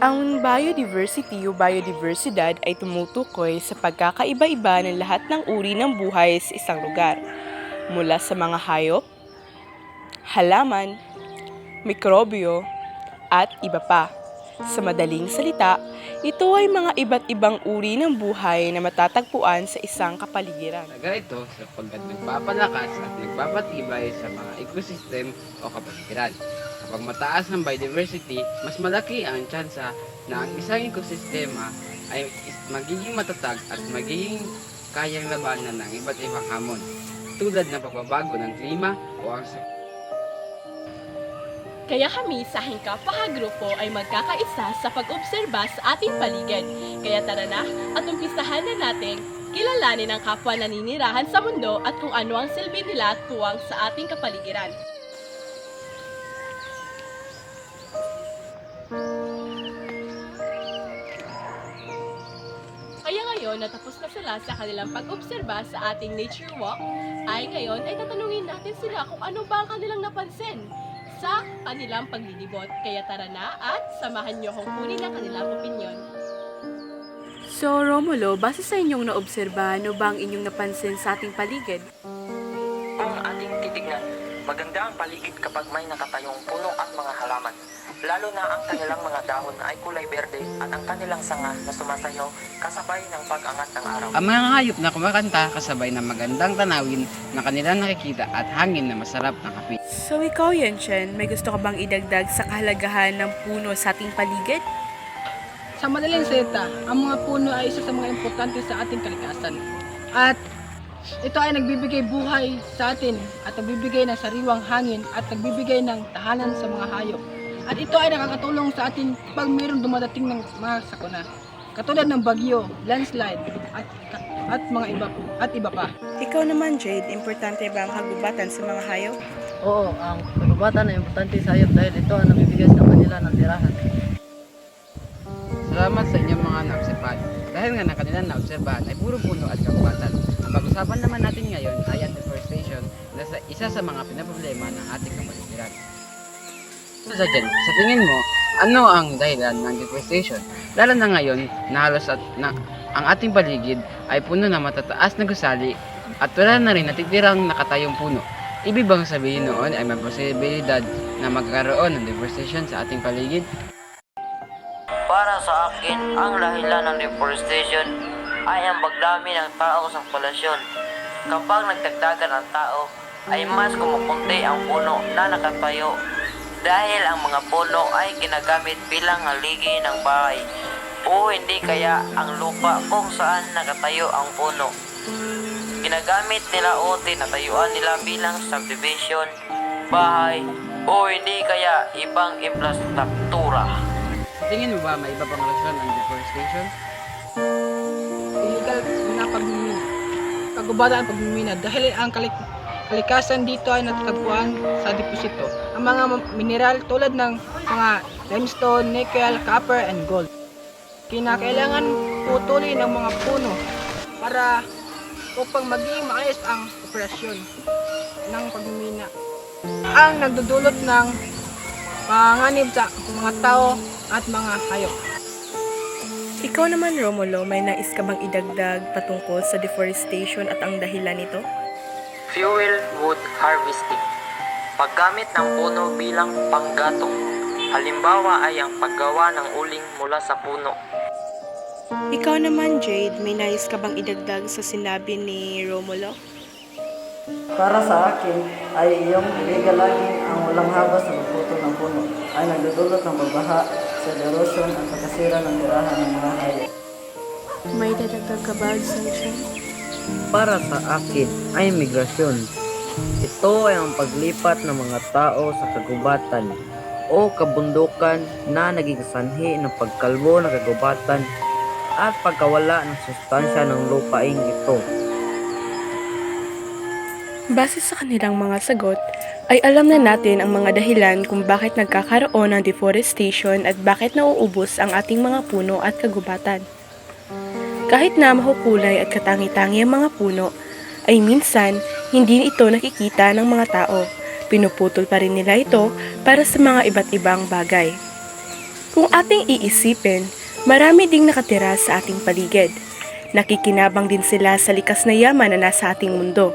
Ang biodiversity o biodiversidad ay tumutukoy sa pagkakaiba-iba ng lahat ng uri ng buhay sa isang lugar, mula sa mga hayop, halaman, mikrobyo, at iba pa. Sa madaling salita, ito ay mga iba't ibang uri ng buhay na matatagpuan sa isang kapaligiran. Talaga ito sapagkat nagpapalakas at nagpapatibay sa mga ecosystem o kapaligiran. Kapag mataas ang biodiversity, mas malaki ang tsansa na ang isang ekosistema ay magiging matatag at magiging kayang labanan ng iba't ibang hamon, tulad ng pagbabago ng klima o ang Kaya kami sa aking kapwa-grupo ay magkakaisa sa pag-obserba sa ating paligid. Kaya tara na at umpisahan na natin kilalanin ang kapwa naninirahan sa mundo at kung ano ang silbi nila tuwang sa ating kapaligiran. Kaya ngayon, natapos na sila sa kanilang pag-obserba sa ating nature walk, ay ngayon ay tatanungin natin sila kung ano ba ang kanilang napansin sa kanilang paglilibot. Kaya tara na at samahan niyo akong kunin ang kanilang opinyon. So, Romulo, base sa inyong naobserba, ano ba ang inyong napansin sa ating paligid? Kung ating titignan, maganda ang paligid kapag may nakatayong puno at mga halaman. Lalo na ang kanilang mga dahon ay kulay berde at ang kanilang sanga na sumasayaw kasabay ng pag-angat ng araw. Ang mga hayop na kumakanta kasabay ng magandang tanawin na kanilang nakikita at hangin na masarap na kape. So, ikaw, Yenshen, may gusto ka bang idagdag sa kahalagahan ng puno sa ating paligid? Sa madaling salita, ang mga puno ay isa sa mga importante sa ating kalikasan. At ito ay nagbibigay buhay sa atin at nagbibigay ng sariwang hangin at nagbibigay ng tahanan sa mga hayop. At ito ay nakakatulong sa atin pag mayroong dumadating ng mga sakuna. Katulad ng bagyo, landslide, at mga iba pa. Ikaw naman, Jade, importante ba ang kagubatan sa mga hayop? Oo, ang kagubatan ay importante sa hayop dahil ito ang nabibigay sa kanila ng tirahan. Salamat sa inyong mga naobserbahan. Dahil nga na kanilang naobserbahan ay puro puno at kagubatan. Ang pag-usapan naman natin ngayon ay ang deforestation na isa sa mga pinaproblema ng ating kapaligiran. So dyan, sa tingin mo, ano ang dahilan ng deforestation? Lalo na ngayon na halos ang ating paligid ay puno na matataas na gusali at wala na rin natitirang nakatayong puno. Ibig bang sabihin noon ay may posibilidad na magkaroon ng deforestation sa ating paligid? Para sa akin, ang dahilan ng deforestation ay ang pagdami ng tao sa populasyon. Kapag nagdagdagan ang tao, ay mas kumukunti ang puno na nakatayo dahil ang mga puno ay ginagamit bilang haligi ng bahay o hindi kaya ang lupa kung saan nakatayo ang puno. Ginagamit nila o tinatayuan nila bilang subdivision, bahay o hindi kaya ibang infrastruktura. Sa tingin mo ba may iba pang relasyon ang deforestation? Illegal na pagmimina. Kagubatan ang pagmimina dahil ang kalikasan dito ay natatagpuan sa deposito. Ang mga mineral tulad ng mga limestone, nickel, copper, and gold. Kinakailangan putulin ang mga puno para upang maging maayos ang operasyon ng pagmimina. Ang nagdudulot ng panganib sa mga tao at mga hayop. Ikaw naman, Romulo, may nais ka bang idagdag patungkol sa deforestation at ang dahilan nito? Fuel wood harvesting. Paggamit ng puno bilang panggatong. Halimbawa ay ang paggawa ng uling mula sa puno. Ikaw naman, Jade, may nais ka bang idagdag sa sinabi ni Romulo? Para sa akin ay iyong iligalagin ang walang habas sa pagputol ng puno ay nagdudulot ng pagbaha, soil erosion at pagkasira ng tirahan ng mga hayop. May dadagdag ka ba, Sunshine? Para sa akin ay migrasyon. Ito ay ang paglipat ng mga tao sa kagubatan o kabundukan na naging sanhi ng pagkalbo ng kagubatan at pagkawala ng sustansya ng lupaing ito. Base sa kanilang mga sagot, ay alam na natin ang mga dahilan kung bakit nagkakaroon ng deforestation at bakit nauubos ang ating mga puno at kagubatan. Kahit na makukulay at katangi-tangi ang mga puno, ay minsan hindi ito nakikita ng mga tao. Pinuputol pa rin nila ito para sa mga iba't ibang bagay. Kung ating iisipin, marami ding nakatira sa ating paligid. Nakikinabang din sila sa likas na yaman na nasa ating mundo.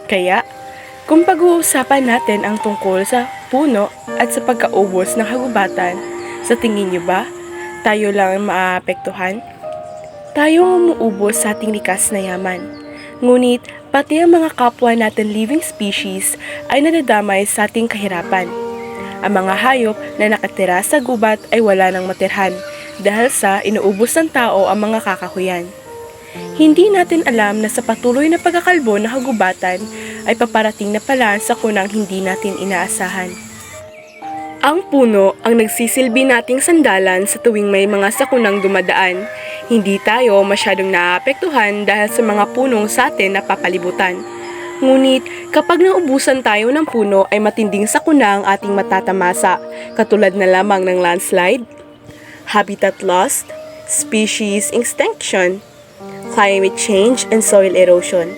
Kaya, kung pag-uusapan natin ang tungkol sa puno at sa pagkaubos ng kagubatan, sa tingin niyo ba, tayo lang ang maapektuhan? Tayo ang umuubos sa ating likas na yaman. Ngunit, pati ang mga kapwa natin living species ay nadadamay sa ating kahirapan. Ang mga hayop na nakatira sa gubat ay wala nang matirhan dahil sa inuubos ng tao ang mga kakahuyan. Hindi natin alam na sa patuloy na pagkakalbo ng kagubatan ay paparating na pala sa kunang hindi natin inaasahan. Ang puno ang nagsisilbi nating sandalan sa tuwing may mga sakunang dumadaan. Hindi tayo masyadong naapektuhan dahil sa mga punong sa atin na papalibutan. Ngunit kapag naubusan tayo ng puno ay matinding sakuna ang ating matatamasa, katulad na lamang ng landslide, habitat loss, species extinction, climate change, and soil erosion.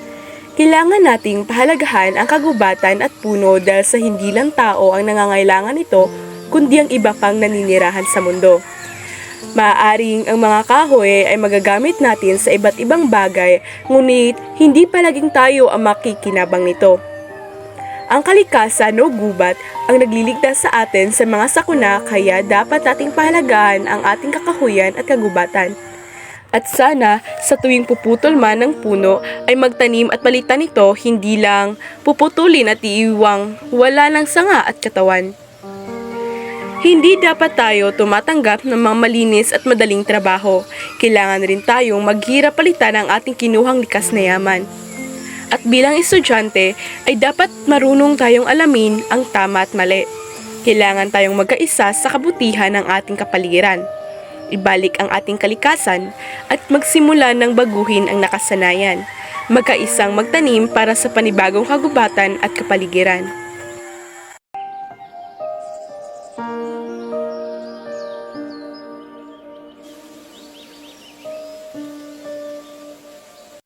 Kailangan nating pahalagahan ang kagubatan at puno dahil sa hindi lang tao ang nangangailangan nito, kundi ang iba pang naninirahan sa mundo. Maaaring ang mga kahoy ay magagamit natin sa iba't ibang bagay, ngunit hindi palaging tayo ang makikinabang nito. Ang kalikasan o gubat ang nagliligtas sa atin sa mga sakuna, kaya dapat nating pahalagahan ang ating kakahuyan at kagubatan. At sana, sa tuwing puputol man ng puno, ay magtanim at palitan ito, hindi lang puputulin at iiwang wala ng sanga at katawan. Hindi dapat tayo tumatanggap ng mga malinis at madaling trabaho. Kailangan rin tayong maghirap palitan ang ating kinuhang likas na yaman. At bilang estudyante, ay dapat marunong tayong alamin ang tama at mali. Kailangan tayong magkaisa sa kabutihan ng ating kapaligiran. Ibalik ang ating kalikasan at magsimula ng baguhin ang nakasanayan. Magkaisang magtanim para sa panibagong kagubatan at kapaligiran.